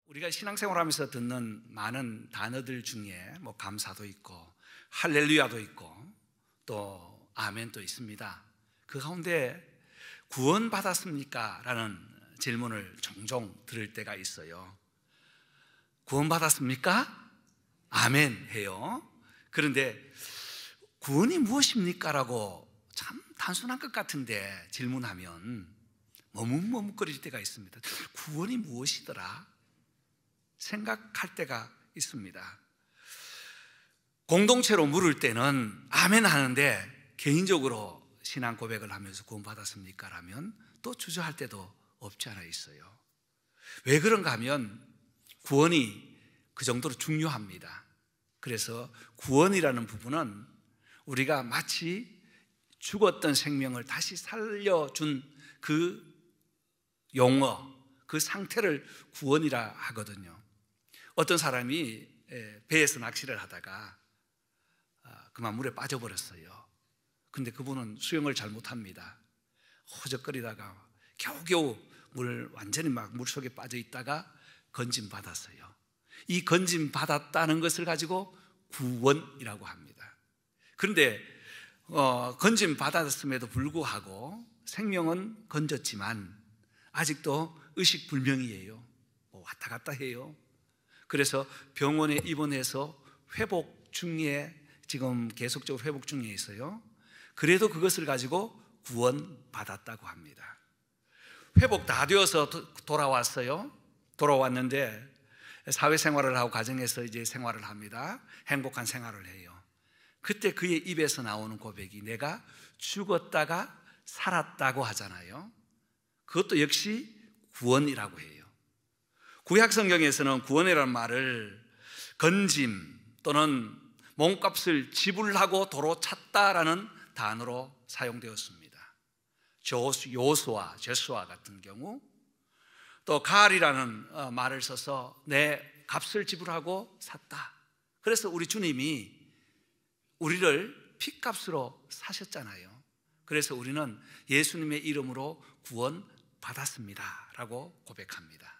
우리가 신앙생활하면서 듣는 많은 단어들 중에 뭐 감사도 있고 할렐루야도 있고 또 아멘도 있습니다. 그 가운데 구원받았습니까? 라는 질문을 종종 들을 때가 있어요. 구원받았습니까? 아멘 해요. 그런데 구원이 무엇입니까? 라고 참 단순한 것 같은데 질문하면 머뭇머뭇거릴 때가 있습니다. 구원이 무엇이더라? 생각할 때가 있습니다. 공동체로 물을 때는 아멘 하는데 개인적으로 신앙 고백을 하면서 구원받았습니까? 라면 또 주저할 때도 없지 않아 있어요. 왜 그런가 하면 구원이 그 정도로 중요합니다. 그래서 구원이라는 부분은 우리가 마치 죽었던 생명을 다시 살려준 그 용어, 그 상태를 구원이라 하거든요. 어떤 사람이 배에서 낚시를 하다가 그만 물에 빠져버렸어요. 근데 그분은 수영을 잘못합니다. 허적거리다가 겨우겨우 완전히 막 물속에 빠져 있다가 건짐받았어요. 이 건짐받았다는 것을 가지고 구원이라고 합니다. 그런데 건짐받았음에도 불구하고 생명은 건졌지만 아직도 의식불명이에요. 왔다 갔다 해요. 그래서 병원에 입원해서 회복 중에 지금 계속적으로 회복 중에 있어요. 그래도 그것을 가지고 구원받았다고 합니다. 회복 다 되어서 돌아왔어요. 돌아왔는데 사회생활을 하고 가정에서 이제 생활을 합니다. 행복한 생활을 해요. 그때 그의 입에서 나오는 고백이 내가 죽었다가 살았다고 하잖아요. 그것도 역시 구원이라고 해요. 구약 성경에서는 구원이라는 말을 건짐 또는 몸값을 지불하고 도로 찼다라는 단어로 사용되었습니다. 제수와 같은 경우, 또 가을이라는 말을 써서 내 값을 지불하고 샀다. 그래서 우리 주님이 우리를 핏값으로 사셨잖아요. 그래서 우리는 예수님의 이름으로 구원받았습니다 라고 고백합니다.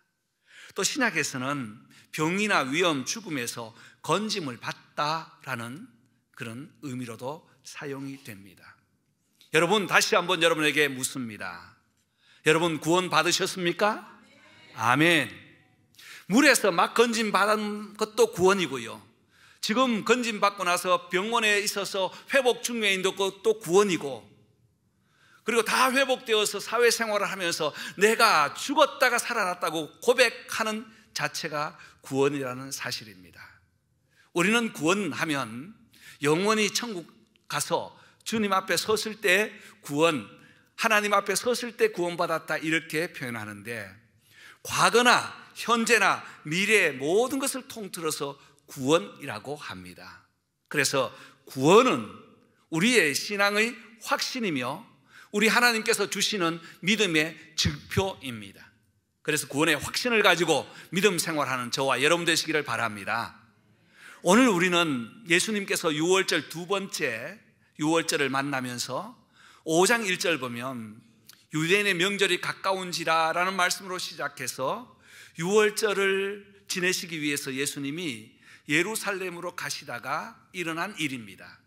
또 신약에서는 병이나 위험, 죽음에서 건짐을 받다라는 그런 의미로도 사용이 됩니다. 여러분, 다시 한번 여러분에게 묻습니다. 여러분 구원 받으셨습니까? 아멘. 물에서 막 건짐받은 것도 구원이고요, 지금 건짐받고 나서 병원에 있어서 회복 중에 있는 것도 구원이고, 그리고 다 회복되어서 사회생활을 하면서 내가 죽었다가 살아났다고 고백하는 자체가 구원이라는 사실입니다. 우리는 구원하면 영원히 천국 가서 주님 앞에 섰을 때 구원, 하나님 앞에 섰을 때 구원받았다 이렇게 표현하는데, 과거나 현재나 미래의 모든 것을 통틀어서 구원이라고 합니다. 그래서 구원은 우리의 신앙의 확신이며 우리 하나님께서 주시는 믿음의 증표입니다. 그래서 구원의 확신을 가지고 믿음 생활하는 저와 여러분 되시기를 바랍니다. 오늘 우리는 예수님께서 유월절 두 번째 유월절을 만나면서 5장 1절 보면 유대인의 명절이 가까운지라 라는 말씀으로 시작해서 유월절을 지내시기 위해서 예수님이 예루살렘으로 가시다가 일어난 일입니다.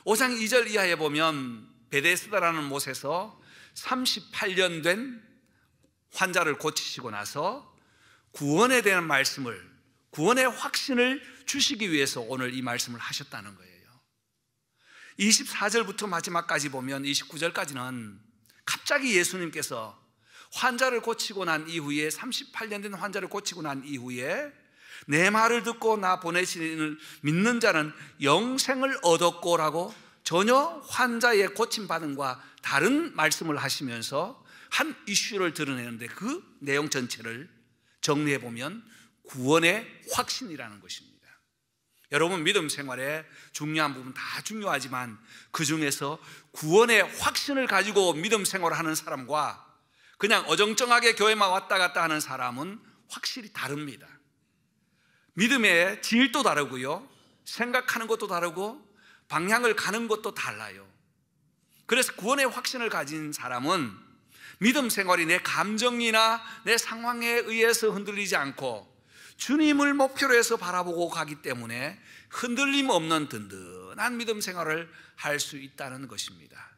5장 2절 이하에 보면 베데스다라는 못에서 38년 된 환자를 고치시고 나서 구원에 대한 말씀을, 구원의 확신을 주시기 위해서 오늘 이 말씀을 하셨다는 거예요. 24절부터 마지막까지 보면 29절까지는 갑자기 예수님께서 환자를 고치고 난 이후에, 38년 된 환자를 고치고 난 이후에 내 말을 듣고 나 보내시는 믿는 자는 영생을 얻었고 라고 전혀 환자의 고침받음과 다른 말씀을 하시면서 한 이슈를 드러내는데, 그 내용 전체를 정리해 보면 구원의 확신이라는 것입니다. 여러분, 믿음 생활에 중요한 부분 다 중요하지만 그 중에서 구원의 확신을 가지고 믿음 생활을 하는 사람과 그냥 어정쩡하게 교회만 왔다 갔다 하는 사람은 확실히 다릅니다. 믿음의 질도 다르고요, 생각하는 것도 다르고 방향을 가는 것도 달라요. 그래서 구원의 확신을 가진 사람은 믿음 생활이 내 감정이나 내 상황에 의해서 흔들리지 않고 주님을 목표로 해서 바라보고 가기 때문에 흔들림 없는 든든한 믿음 생활을 할 수 있다는 것입니다.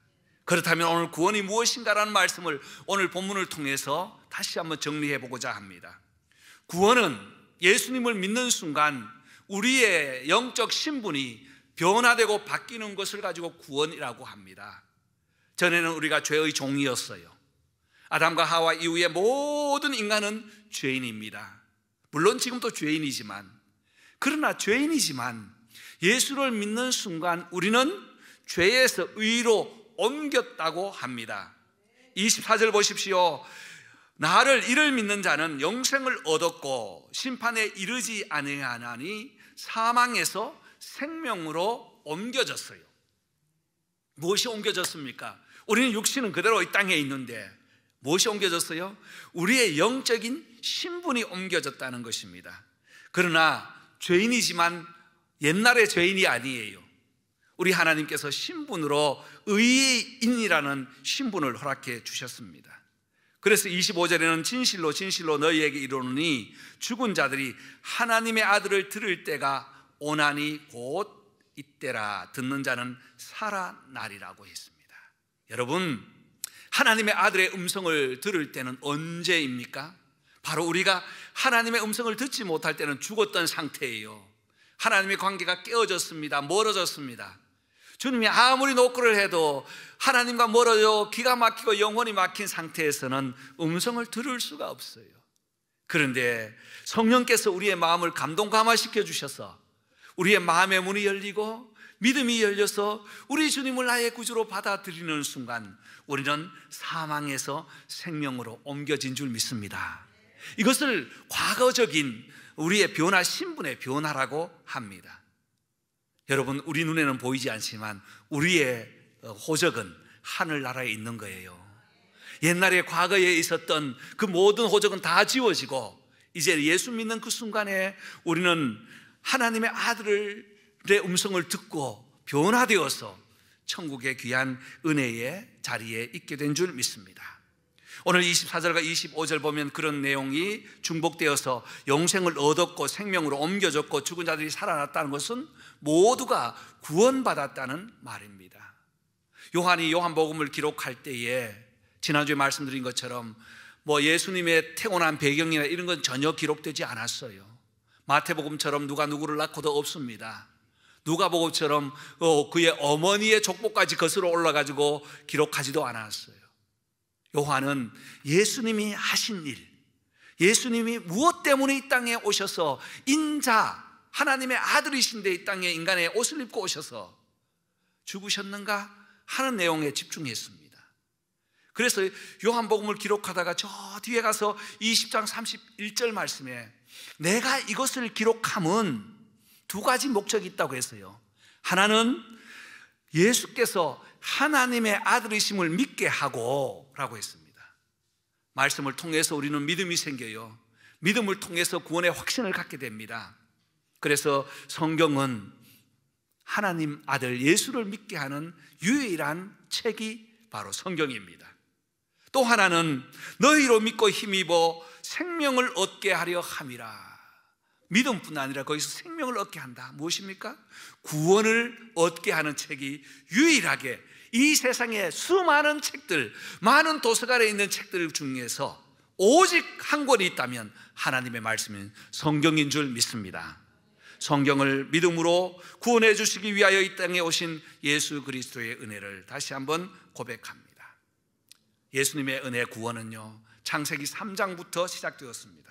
그렇다면 오늘 구원이 무엇인가라는 말씀을 오늘 본문을 통해서 다시 한번 정리해 보고자 합니다. 구원은 예수님을 믿는 순간 우리의 영적 신분이 변화되고 바뀌는 것을 가지고 구원이라고 합니다. 전에는 우리가 죄의 종이었어요. 아담과 하와 이후에 모든 인간은 죄인입니다. 물론 지금도 죄인이지만, 그러나 죄인이지만 예수를 믿는 순간 우리는 죄에서 의로 옮겼다고 합니다. 24절 보십시오. 나를 이를 믿는 자는 영생을 얻었고 심판에 이르지 아니하나니 사망에서 생명으로 옮겨졌어요. 무엇이 옮겨졌습니까? 우리는 육신은 그대로 이 땅에 있는데 무엇이 옮겨졌어요? 우리의 영적인 신분이 옮겨졌다는 것입니다. 그러나 죄인이지만 옛날의 죄인이 아니에요. 우리 하나님께서 신분으로 의인이라는 신분을 허락해 주셨습니다. 그래서 25절에는 진실로 진실로 너희에게 이르노니 죽은 자들이 하나님의 아들을 들을 때가 오나니 곧 이때라. 듣는 자는 살아나리라고 했습니다. 여러분, 하나님의 아들의 음성을 들을 때는 언제입니까? 바로 우리가 하나님의 음성을 듣지 못할 때는 죽었던 상태예요. 하나님의 관계가 깨어졌습니다. 멀어졌습니다. 주님이 아무리 노크를 해도 하나님과 멀어져 기가 막히고 영혼이 막힌 상태에서는 음성을 들을 수가 없어요. 그런데 성령께서 우리의 마음을 감동 감화시켜 주셔서 우리의 마음의 문이 열리고 믿음이 열려서 우리 주님을 나의 구주로 받아들이는 순간 우리는 사망에서 생명으로 옮겨진 줄 믿습니다. 이것을 과거적인 우리의 변화, 신분의 변화라고 합니다. 여러분, 우리 눈에는 보이지 않지만 우리의 호적은 하늘나라에 있는 거예요. 옛날에 과거에 있었던 그 모든 호적은 다 지워지고 이제 예수 믿는 그 순간에 우리는 하나님의 아들의 음성을 듣고 변화되어서 천국의 귀한 은혜의 자리에 있게 된 줄 믿습니다. 오늘 24절과 25절 보면 그런 내용이 중복되어서 영생을 얻었고 생명으로 옮겨졌고 죽은 자들이 살아났다는 것은 모두가 구원받았다는 말입니다. 요한이 요한복음을 기록할 때에 지난주에 말씀드린 것처럼 예수님의 태어난 배경이나 이런 건 전혀 기록되지 않았어요. 마태복음처럼 누가 누구를 낳고도 없습니다. 누가복음처럼 그의 어머니의 족보까지 거슬러 올라가지고 기록하지도 않았어요. 요한은 예수님이 하신 일, 예수님이 무엇 때문에 이 땅에 오셔서 인자, 하나님의 아들이신데 이 땅에 인간의 옷을 입고 오셔서 죽으셨는가 하는 내용에 집중했습니다. 그래서 요한복음을 기록하다가 저 뒤에 가서 20장 31절 말씀에 내가 이것을 기록함은 두 가지 목적이 있다고 했어요. 하나는 예수께서 하나님의 아들이심을 믿게 하고 라고 했습니다. 말씀을 통해서 우리는 믿음이 생겨요. 믿음을 통해서 구원의 확신을 갖게 됩니다. 그래서 성경은 하나님 아들 예수를 믿게 하는 유일한 책이 바로 성경입니다. 또 하나는 너희로 믿고 힘입어 생명을 얻게 하려 함이라. 믿음뿐 아니라 거기서 생명을 얻게 한다. 무엇입니까? 구원을 얻게 하는 책이 유일하게 이 세상에 수많은 책들, 많은 도서관에 있는 책들 중에서 오직 한 권이 있다면 하나님의 말씀인 성경인 줄 믿습니다. 성경을 믿음으로 구원해 주시기 위하여 이 땅에 오신 예수 그리스도의 은혜를 다시 한번 고백합니다. 예수님의 은혜 구원은요, 창세기 3장부터 시작되었습니다.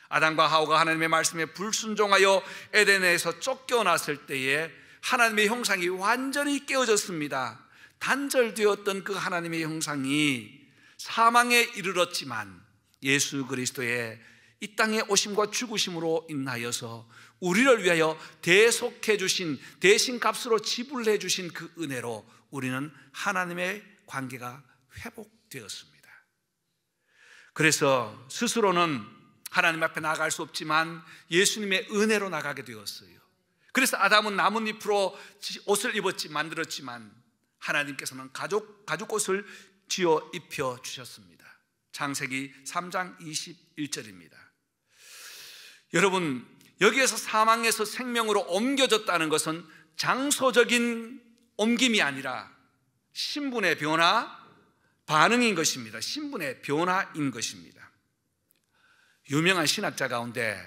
아담과 하와가 하나님의 말씀에 불순종하여 에덴에서 쫓겨났을 때에 하나님의 형상이 완전히 깨어졌습니다. 단절되었던 그 하나님의 형상이 사망에 이르렀지만 예수 그리스도의 이 땅에 오심과 죽으심으로 인하여서 우리를 위하여 대속해 주신, 대신 값으로 지불해 주신 그 은혜로 우리는 하나님의 관계가 회복되었습니다. 그래서 스스로는 하나님 앞에 나아갈 수 없지만 예수님의 은혜로 나가게 되었어요. 그래서 아담은 나뭇잎으로 옷을 만들었지만 하나님께서는 가죽옷을 지어 입혀 주셨습니다. 창세기 3장 21절입니다. 여러분, 여기에서 사망에서 생명으로 옮겨졌다는 것은 장소적인 옮김이 아니라 신분의 변화, 반응인 것입니다. 신분의 변화인 것입니다. 유명한 신학자 가운데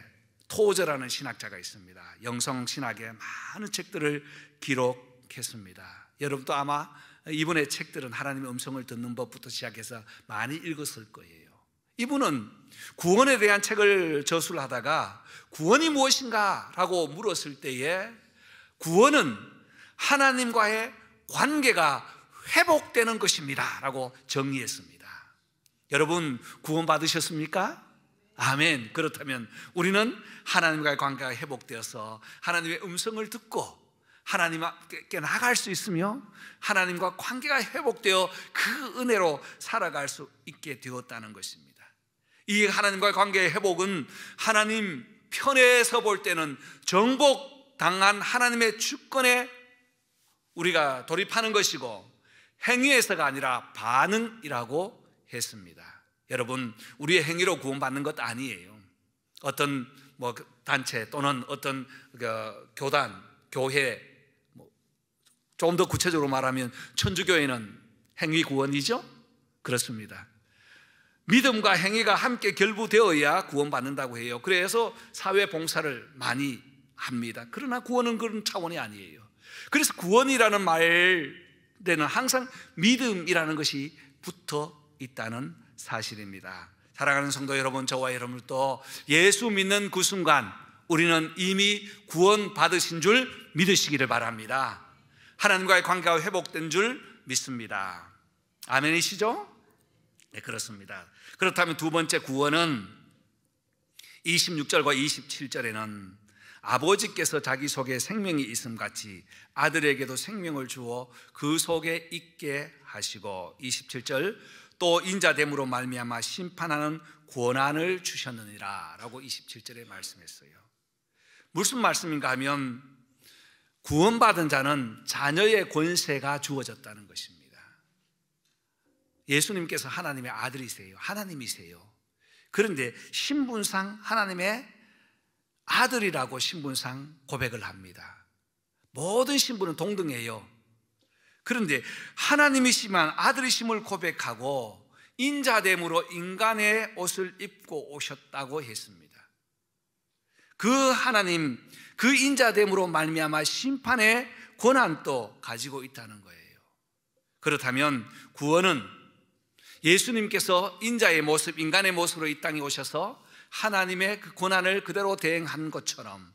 토저라는 신학자가 있습니다. 영성신학의 많은 책들을 기록했습니다. 여러분도 아마 이분의 책들은 하나님의 음성을 듣는 법부터 시작해서 많이 읽었을 거예요. 이분은 구원에 대한 책을 저술을 하다가 구원이 무엇인가? 라고 물었을 때에 구원은 하나님과의 관계가 회복되는 것입니다 라고 정의했습니다. 여러분, 구원 받으셨습니까? 아멘. 그렇다면 우리는 하나님과의 관계가 회복되어서 하나님의 음성을 듣고 하나님께 나아갈 수 있으며 하나님과 관계가 회복되어 그 은혜로 살아갈 수 있게 되었다는 것입니다. 이 하나님과의 관계의 회복은 하나님 편에서 볼 때는 정복당한 하나님의 주권에 우리가 돌입하는 것이고 행위에서가 아니라 반응이라고 했습니다. 여러분, 우리의 행위로 구원받는 것 아니에요. 어떤 단체 또는 어떤 교단, 교회, 좀 더 구체적으로 말하면 천주교회는 행위 구원이죠? 그렇습니다. 믿음과 행위가 함께 결부되어야 구원받는다고 해요. 그래서 사회 봉사를 많이 합니다. 그러나 구원은 그런 차원이 아니에요. 그래서 구원이라는 말에는 항상 믿음이라는 것이 붙어 있다는 사실입니다. 사랑하는 성도 여러분, 저와 여러분도 예수 믿는 그 순간 우리는 이미 구원받으신 줄 믿으시기를 바랍니다. 하나님과의 관계가 회복된 줄 믿습니다. 아멘이시죠? 네, 그렇습니다. 그렇다면 두 번째 구원은 26절과 27절에는 아버지께서 자기 속에 생명이 있음 같이 아들에게도 생명을 주어 그 속에 있게 하시고 27절 또 인자됨으로 말미암아 심판하는 권한을 주셨느니라 라고 27절에 말씀했어요. 무슨 말씀인가 하면 구원받은 자는 자녀의 권세가 주어졌다는 것입니다. 예수님께서 하나님의 아들이세요. 하나님이세요. 그런데 신분상 하나님의 아들이라고 신분상 고백을 합니다. 모든 신분은 동등해요. 그런데 하나님이시만 아들이심을 고백하고 인자됨으로 인간의 옷을 입고 오셨다고 했습니다. 그 하나님, 그 인자됨으로 말미암아 심판의 권한도 가지고 있다는 거예요. 그렇다면 구원은 예수님께서 인자의 모습, 인간의 모습으로 이 땅에 오셔서 하나님의 그 권한을 그대로 대행한 것처럼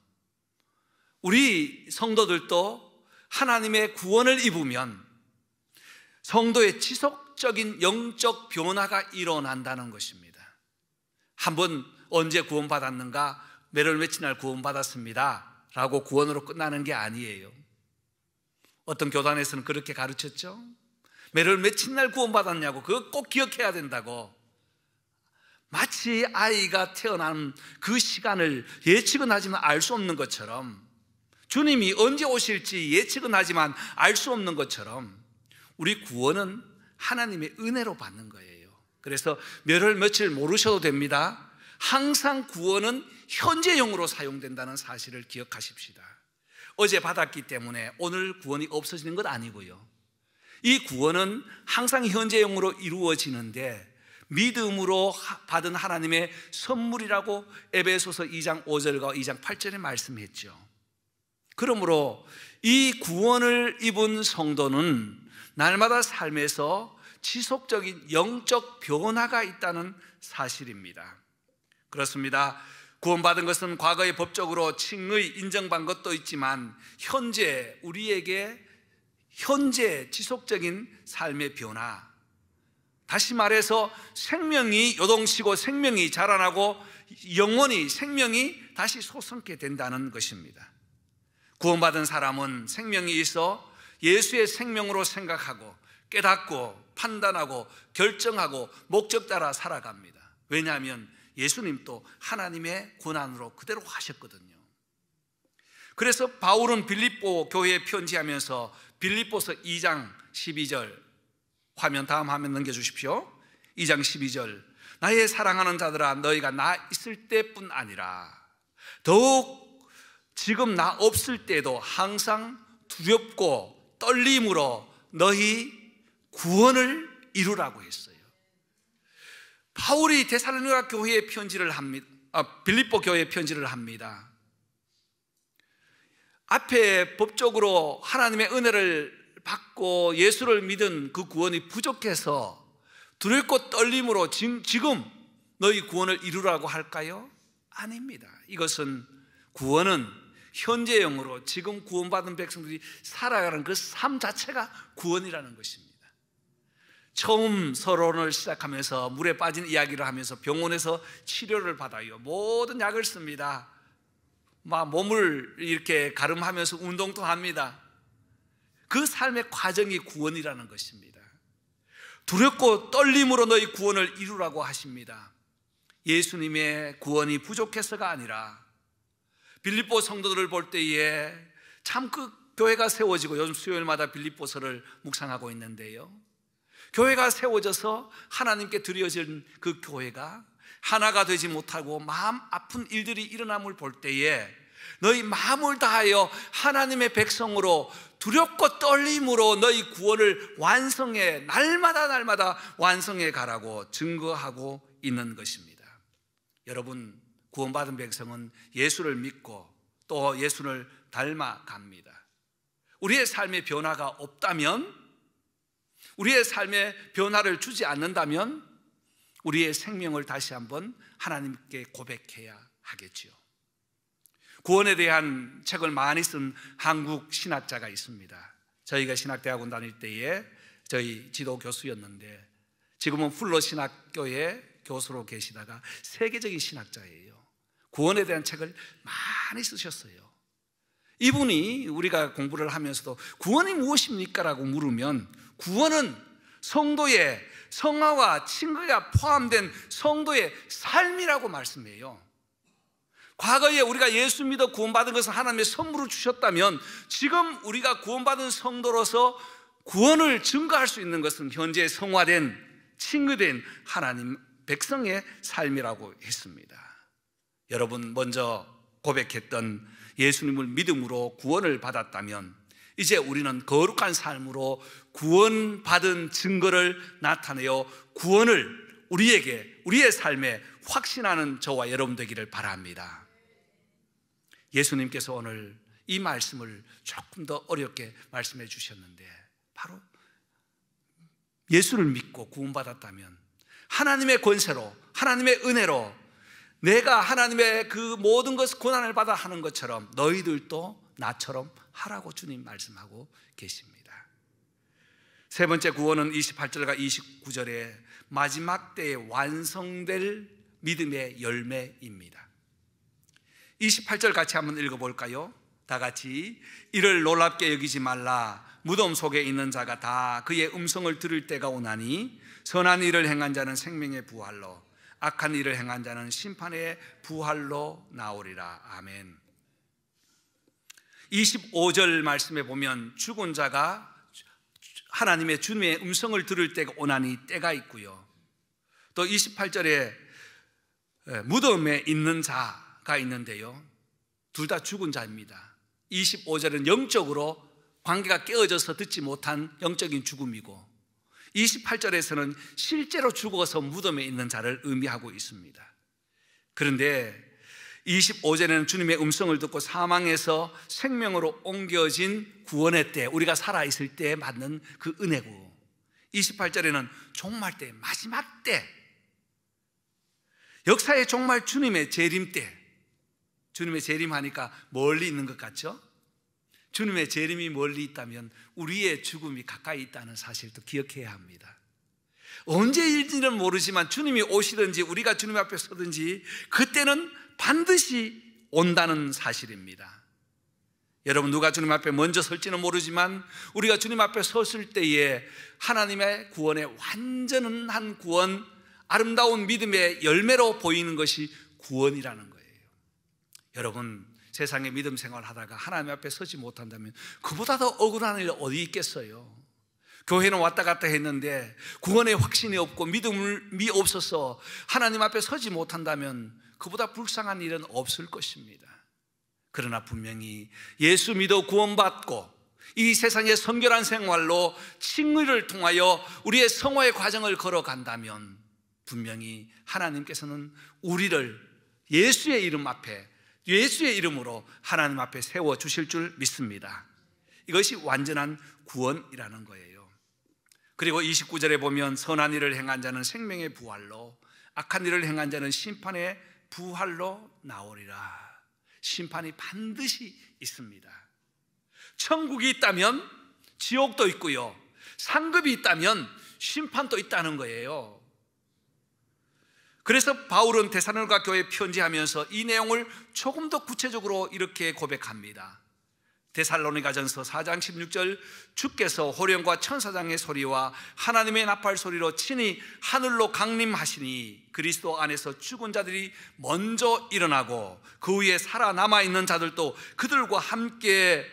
우리 성도들도 하나님의 구원을 입으면 성도의 지속적인 영적 변화가 일어난다는 것입니다. 한번 언제 구원받았는가? 몇월 며칠 날 구원받았습니다 라고 구원으로 끝나는 게 아니에요. 어떤 교단에서는 그렇게 가르쳤죠. 몇월 며칠 날 구원받았냐고, 그거 꼭 기억해야 된다고. 마치 아이가 태어난 그 시간을 예측은 하지만 알 수 없는 것처럼, 주님이 언제 오실지 예측은 하지만 알 수 없는 것처럼 우리 구원은 하나님의 은혜로 받는 거예요. 그래서 몇월 며칠 모르셔도 됩니다. 항상 구원은 현재형으로 사용된다는 사실을 기억하십시다. 어제 받았기 때문에 오늘 구원이 없어지는 것 아니고요. 이 구원은 항상 현재형으로 이루어지는데 믿음으로 받은 하나님의 선물이라고 에베소서 2장 5절과 2장 8절에 말씀했죠. 그러므로 이 구원을 입은 성도는 날마다 삶에서 지속적인 영적 변화가 있다는 사실입니다. 그렇습니다. 구원받은 것은 과거의 법적으로 칭의 인정받은 것도 있지만 현재 우리에게 현재 지속적인 삶의 변화, 다시 말해서 생명이 요동치고 생명이 자라나고 영원히 생명이 다시 솟게 된다는 것입니다. 구원받은 사람은 생명이 있어 예수의 생명으로 생각하고 깨닫고 판단하고 결정하고 목적 따라 살아갑니다. 왜냐하면 예수님도 하나님의 권한으로 그대로 하셨거든요. 그래서 바울은 빌립보 교회에 편지하면서 빌립보서 2장 12절, 화면 다음 화면 넘겨주십시오. 2장 12절 나의 사랑하는 자들아 너희가 나 있을 때뿐 아니라 더욱 지금 나 없을 때도 항상 두렵고 떨림으로 너희 구원을 이루라고 했어요. 바울이 데살로니가 교회에 편지를 합니다. 빌립보 교회에 편지를 합니다. 앞에 법적으로 하나님의 은혜를 받고 예수를 믿은 그 구원이 부족해서 두렵고 떨림으로 지금 너희 구원을 이루라고 할까요? 아닙니다. 이것은 구원은 현재형으로 지금 구원받은 백성들이 살아가는 그 삶 자체가 구원이라는 것입니다. 처음 서론을 시작하면서 물에 빠진 이야기를 하면서 병원에서 치료를 받아요. 모든 약을 씁니다. 막 몸을 이렇게 가름하면서 운동도 합니다. 그 삶의 과정이 구원이라는 것입니다. 두렵고 떨림으로 너희 구원을 이루라고 하십니다. 예수님의 구원이 부족해서가 아니라 빌립보 성도들을 볼 때에 참 그 교회가 세워지고, 요즘 수요일마다 빌립보서를 묵상하고 있는데요, 교회가 세워져서 하나님께 드려진 그 교회가 하나가 되지 못하고 마음 아픈 일들이 일어남을 볼 때에 너희 마음을 다하여 하나님의 백성으로 두렵고 떨림으로 너희 구원을 완성해, 날마다 완성해 가라고 증거하고 있는 것입니다. 여러분, 구원받은 백성은 예수를 믿고 또 예수를 닮아갑니다. 우리의 삶의 변화가 없다면, 우리의 삶에 변화를 주지 않는다면 우리의 생명을 다시 한번 하나님께 고백해야 하겠지요. 구원에 대한 책을 많이 쓴 한국 신학자가 있습니다. 저희가 신학대학원 다닐 때에 저희 지도 교수였는데 지금은 풀로 신학교의 교수로 계시다가 세계적인 신학자예요. 구원에 대한 책을 많이 쓰셨어요. 이분이 우리가 공부를 하면서도 구원이 무엇입니까? 라고 물으면 구원은 성도의 성화와 칭의가 포함된 성도의 삶이라고 말씀해요. 과거에 우리가 예수 믿어 구원받은 것은 하나님의 선물을 주셨다면 지금 우리가 구원받은 성도로서 구원을 증거할 수 있는 것은 현재 성화된, 칭의된 하나님 백성의 삶이라고 했습니다. 여러분, 먼저 고백했던 예수님을 믿음으로 구원을 받았다면 이제 우리는 거룩한 삶으로 구원받은 증거를 나타내어 구원을 우리에게, 우리의 삶에 확신하는 저와 여러분 되기를 바랍니다. 예수님께서 오늘 이 말씀을 조금 더 어렵게 말씀해 주셨는데, 바로 예수를 믿고 구원받았다면 하나님의 권세로, 하나님의 은혜로 내가 하나님의 그 모든 것 고난을 받아 하는 것처럼 너희들도 나처럼 하라고 주님 말씀하고 계십니다. 세 번째 구원은 28절과 29절에 마지막 때에 완성될 믿음의 열매입니다. 28절 같이 한번 읽어볼까요? 다 같이. 이를 놀랍게 여기지 말라. 무덤 속에 있는 자가 다 그의 음성을 들을 때가 오나니 선한 일을 행한 자는 생명의 부활로, 악한 일을 행한 자는 심판의 부활로 나오리라. 아멘. 25절 말씀에 보면 죽은 자가 하나님의 주님의 음성을 들을 때가 오나니 때가 있고요. 또 28절에 무덤에 있는 자가 있는데요, 둘 다 죽은 자입니다. 25절은 영적으로 관계가 깨어져서 듣지 못한 영적인 죽음이고, 28절에서는 실제로 죽어서 무덤에 있는 자를 의미하고 있습니다. 그런데 25절에는 주님의 음성을 듣고 사망에서 생명으로 옮겨진 구원의 때, 우리가 살아있을 때에 받는 그 은혜고, 28절에는 종말 때, 마지막 때, 역사의 종말, 주님의 재림 때. 주님의 재림하니까 멀리 있는 것 같죠? 주님의 재림이 멀리 있다면 우리의 죽음이 가까이 있다는 사실도 기억해야 합니다. 언제일지는 모르지만 주님이 오시든지 우리가 주님 앞에 서든지 그때는 반드시 온다는 사실입니다. 여러분, 누가 주님 앞에 먼저 설지는 모르지만 우리가 주님 앞에 섰을 때에 하나님의 구원의 완전한 구원, 아름다운 믿음의 열매로 보이는 것이 구원이라는 거예요. 여러분, 세상에 믿음 생활하다가 하나님 앞에 서지 못한다면 그보다 더 억울한 일 어디 있겠어요? 교회는 왔다 갔다 했는데 구원의 확신이 없고 믿음이 없어서 하나님 앞에 서지 못한다면 그보다 불쌍한 일은 없을 것입니다. 그러나 분명히 예수 믿어 구원받고 이 세상의 성결한 생활로 칭의를 통하여 우리의 성화의 과정을 걸어간다면 분명히 하나님께서는 우리를 예수의 이름 앞에, 예수의 이름으로 하나님 앞에 세워주실 줄 믿습니다. 이것이 완전한 구원이라는 거예요. 그리고 29절에 보면 선한 일을 행한 자는 생명의 부활로, 악한 일을 행한 자는 심판의 부활로 나오리라. 심판이 반드시 있습니다. 천국이 있다면 지옥도 있고요, 상급이 있다면 심판도 있다는 거예요. 그래서 바울은 데살로니가 교회에 편지하면서 이 내용을 조금 더 구체적으로 이렇게 고백합니다. 데살로니가전서 4장 16절, 주께서 호령과 천사장의 소리와 하나님의 나팔 소리로 친히 하늘로 강림하시니 그리스도 안에서 죽은 자들이 먼저 일어나고 그 위에 살아남아 있는 자들도 그들과 함께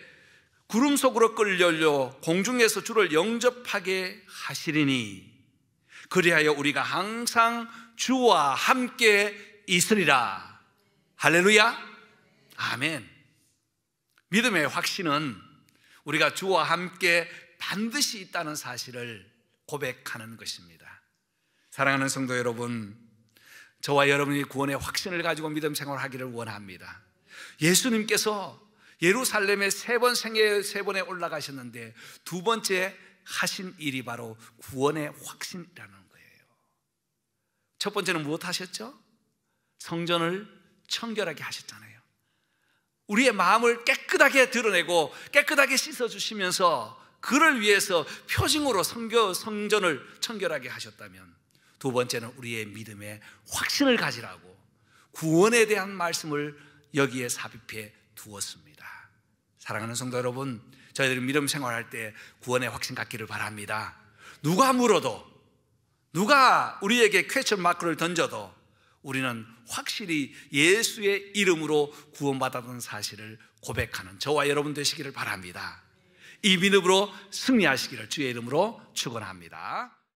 구름 속으로 끌려 공중에서 주를 영접하게 하시리니 그리하여 우리가 항상 주와 함께 있으리라. 할렐루야, 아멘. 믿음의 확신은 우리가 주와 함께 반드시 있다는 사실을 고백하는 것입니다. 사랑하는 성도 여러분, 저와 여러분이 구원의 확신을 가지고 믿음 생활하기를 원합니다. 예수님께서 예루살렘에 생애 3번에 올라가셨는데 두 번째 하신 일이 바로 구원의 확신이라는 거예요. 첫 번째는 무엇 하셨죠? 성전을 청결하게 하셨잖아요. 우리의 마음을 깨끗하게 드러내고 깨끗하게 씻어주시면서 그를 위해서 표징으로 성전을 청결하게 하셨다면, 두 번째는 우리의 믿음의 확신을 가지라고 구원에 대한 말씀을 여기에 삽입해 두었습니다. 사랑하는 성도 여러분, 저희들이 믿음 생활할 때 구원의 확신 갖기를 바랍니다. 누가 물어도, 누가 우리에게 퀘스천 마크를 던져도 우리는 확실히 예수의 이름으로 구원받았던 사실을 고백하는 저와 여러분 되시기를 바랍니다. 이 믿음으로 승리하시기를 주의 이름으로 축원합니다.